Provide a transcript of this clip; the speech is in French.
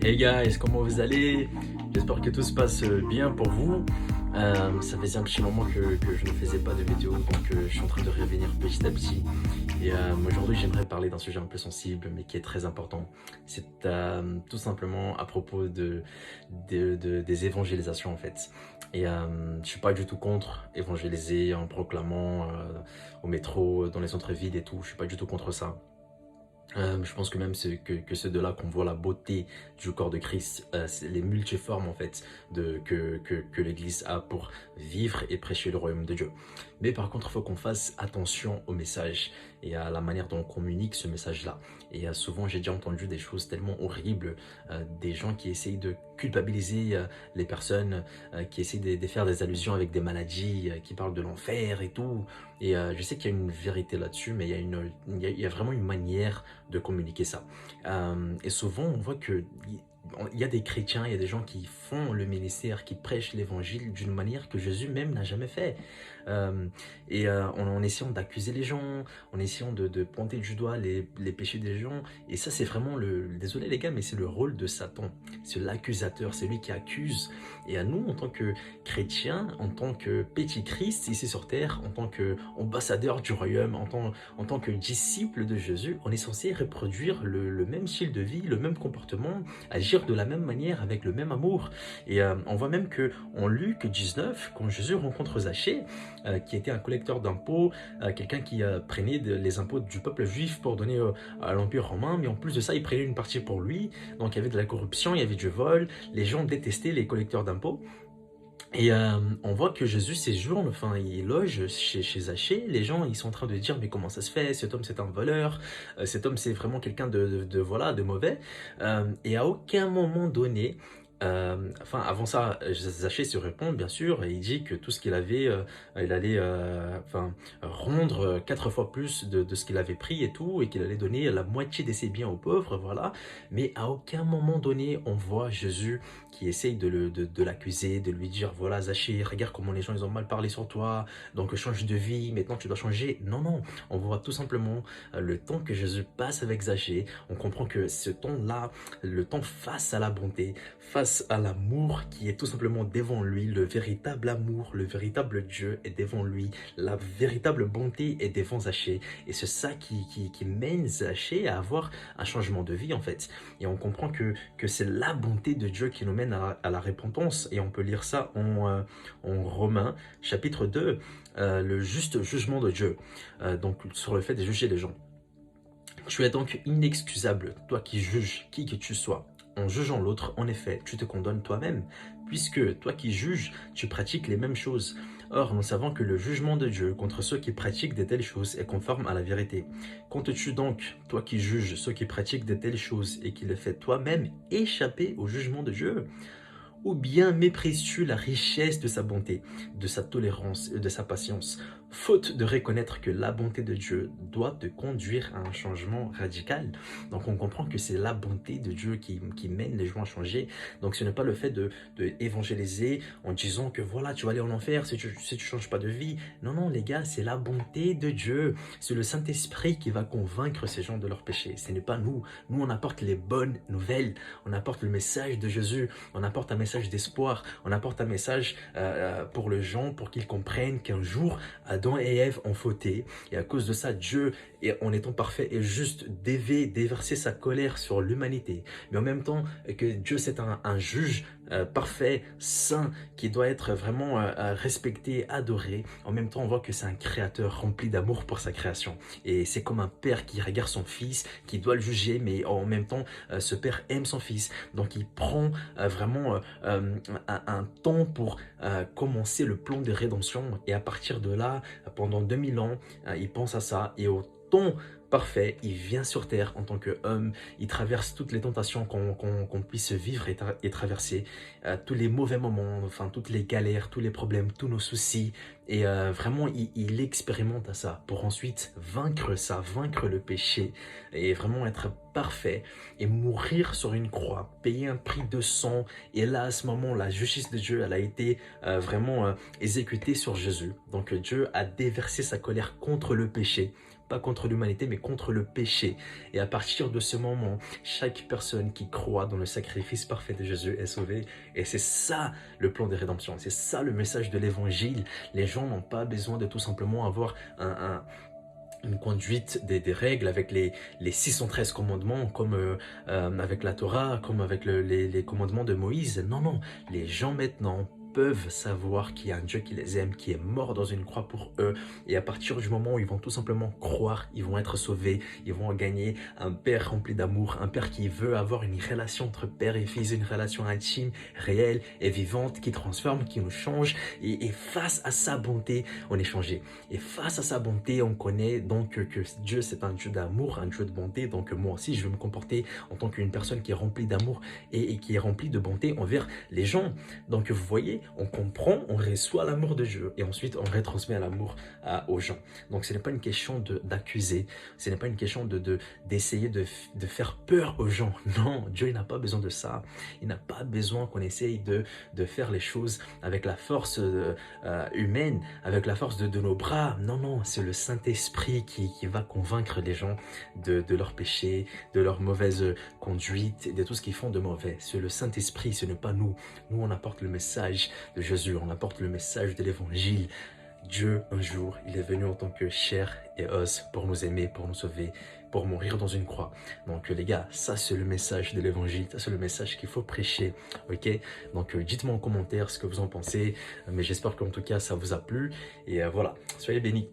Hey guys, comment vous allez? J'espère que tout se passe bien pour vous. Ça faisait un petit moment que je ne faisais pas de vidéo, donc je suis en train de revenir petit à petit. Et aujourd'hui, j'aimerais parler d'un sujet un peu sensible, mais qui est très important. C'est tout simplement à propos des évangélisations en fait. Et je suis pas du tout contre évangéliser en proclamant au métro, dans les centres-villes et tout. Je suis pas du tout contre ça. Je pense que même que c'est de là qu'on voit la beauté du corps de Christ, c'est les multiformes en fait que l'Église a pour vivre et prêcher le royaume de Dieu. Mais par contre, il faut qu'on fasse attention au message et à la manière dont on communique ce message-là. Et souvent, j'ai déjà entendu des choses tellement horribles, des gens qui essayent de culpabiliser les personnes, qui essayent de faire des allusions avec des maladies, qui parlent de l'enfer et tout. Et je sais qu'il y a une vérité là-dessus, mais il y a vraiment une manière de communiquer ça. Et souvent, on voit que il y a des chrétiens, il y a des gens qui font le ministère, qui prêchent l'évangile d'une manière que Jésus même n'a jamais fait. Euh, en essayant d'accuser les gens, en essayant de pointer du doigt les péchés des gens. Et ça, c'est vraiment désolé les gars, mais c'est le rôle de Satan. C'est l'accusateur, c'est lui qui accuse. Et à nous, en tant que chrétiens, en tant que petit Christ ici sur terre, en tant qu'ambassadeur du royaume, en tant que disciple de Jésus, on est censé reproduire le même style de vie, le même comportement, agir de la même manière, avec le même amour. Et on voit même que en Luc 19, quand Jésus rencontre Zachée, qui était un collecteur d'impôts, quelqu'un qui prenait les impôts du peuple juif pour donner à l'Empire romain, mais en plus de ça, il prenait une partie pour lui. Donc il y avait de la corruption, il y avait du vol, les gens détestaient les collecteurs d'impôts. Et on voit que Jésus séjourne, enfin il loge chez Zachée, les gens ils sont en train de dire mais comment ça se fait, cet homme c'est un voleur, cet homme c'est vraiment quelqu'un voilà, de mauvais. Et à aucun moment donné, enfin avant ça, Zachée se répond bien sûr et il dit que tout ce qu'il avait, il allait enfin, rendre 4 fois plus de ce qu'il avait pris et tout, et qu'il allait donner la moitié de ses biens aux pauvres, voilà. Mais à aucun moment donné on voit Jésus qui essaye de l'accuser, de lui dire voilà Zachée, regarde comment les gens ils ont mal parlé sur toi, donc change de vie, maintenant tu dois changer. Non, non, on voit tout simplement le temps que Jésus passe avec Zachée, on comprend que ce temps-là, le temps face à la bonté, face à l'amour qui est tout simplement devant lui, le véritable amour, le véritable Dieu est devant lui, la véritable bonté est devant Zachée, et c'est ça qui mène Zachée à avoir un changement de vie en fait. Et on comprend que c'est la bonté de Dieu qui nous mène à la repentance. Et on peut lire ça en Romains, chapitre 2, le juste jugement de Dieu, donc sur le fait de juger les gens. Tu es donc inexcusable, toi qui juges qui que tu sois. En jugeant l'autre, en effet, tu te condamnes toi-même, puisque toi qui juges, tu pratiques les mêmes choses. Or, nous savons que le jugement de Dieu contre ceux qui pratiquent de telles choses est conforme à la vérité. Comptes-tu donc, toi qui juges ceux qui pratiquent de telles choses et qui le fais toi-même, échapper au jugement de Dieu? Ou bien méprises-tu la richesse de sa bonté, de sa tolérance et de sa patience, faute de reconnaître que la bonté de Dieu doit te conduire à un changement radical? Donc on comprend que c'est la bonté de Dieu qui mène les gens à changer. Donc ce n'est pas le fait de évangéliser en disant que voilà, tu vas aller en enfer si tu changes pas de vie. Non, non les gars, c'est la bonté de Dieu. C'est le Saint-Esprit qui va convaincre ces gens de leur péché. Ce n'est pas nous. Nous, on apporte les bonnes nouvelles. On apporte le message de Jésus. On apporte un message d'espoir, on apporte un message pour les gens, pour qu'ils comprennent qu'un jour, Adam et Ève ont fauté, et à cause de ça, Dieu, en étant parfait et juste, devait déverser sa colère sur l'humanité. Mais en même temps, que Dieu, c'est un juge parfait, saint, qui doit être vraiment respecté, adoré. En même temps, on voit que c'est un créateur rempli d'amour pour sa création. Et c'est comme un père qui regarde son fils, qui doit le juger, mais en même temps, ce père aime son fils. Donc il prend vraiment un temps pour commencer le plan de rédemption. Et à partir de là, pendant 2000 ans, il pense à ça. Et au temps parfait, il vient sur terre en tant qu'homme, il traverse toutes les tentations qu'on puisse vivre et traverser, tous les mauvais moments, enfin toutes les galères, tous les problèmes, tous nos soucis, et vraiment il expérimente à ça pour ensuite vaincre ça, vaincre le péché, et vraiment être parfait, et mourir sur une croix, payer un prix de sang, et là à ce moment, la justice de Dieu, elle a été vraiment exécutée sur Jésus. Donc Dieu a déversé sa colère contre le péché pas contre l'humanité, mais contre le péché. Et à partir de ce moment, chaque personne qui croit dans le sacrifice parfait de Jésus est sauvée. Et c'est ça le plan de rédemption, c'est ça le message de l'évangile. Les gens n'ont pas besoin de tout simplement avoir une conduite des règles avec les 613 commandements comme avec la Torah, comme avec les commandements de Moïse. Non, non, les gens maintenant peuvent savoir qu'il y a un Dieu qui les aime, qui est mort dans une croix pour eux. Et à partir du moment où ils vont tout simplement croire, ils vont être sauvés, ils vont gagner un Père rempli d'amour, un Père qui veut avoir une relation entre Père et Fils, une relation intime, réelle et vivante, qui transforme, qui nous change. Et face à sa bonté, on est changé. Et face à sa bonté, on connaît donc que Dieu, c'est un Dieu d'amour, un Dieu de bonté. Donc moi aussi, je vais me comporter en tant qu'une personne qui est remplie d'amour et qui est remplie de bonté envers les gens. Donc vous voyez, on comprend, on reçoit l'amour de Dieu et ensuite on retransmet l'amour aux gens. Donc ce n'est pas une question d'accuser, ce n'est pas une question d'essayer de faire peur aux gens. Non, Dieu il n'a pas besoin de ça. Il n'a pas besoin qu'on essaye de faire les choses avec la force humaine, avec la force de nos bras. Non, non, c'est le Saint-Esprit qui va convaincre les gens de leurs péchés, de leur mauvaise conduite et de tout ce qu'ils font de mauvais. C'est le Saint-Esprit, ce n'est pas nous. Nous, on apporte le message de Jésus, on apporte le message de l'évangile. Dieu, un jour, il est venu en tant que chair et os pour nous aimer, pour nous sauver, pour mourir dans une croix. Donc les gars, ça c'est le message de l'évangile, ça c'est le message qu'il faut prêcher, ok? Donc dites-moi en commentaire ce que vous en pensez, mais j'espère qu'en tout cas ça vous a plu, et voilà, soyez bénis.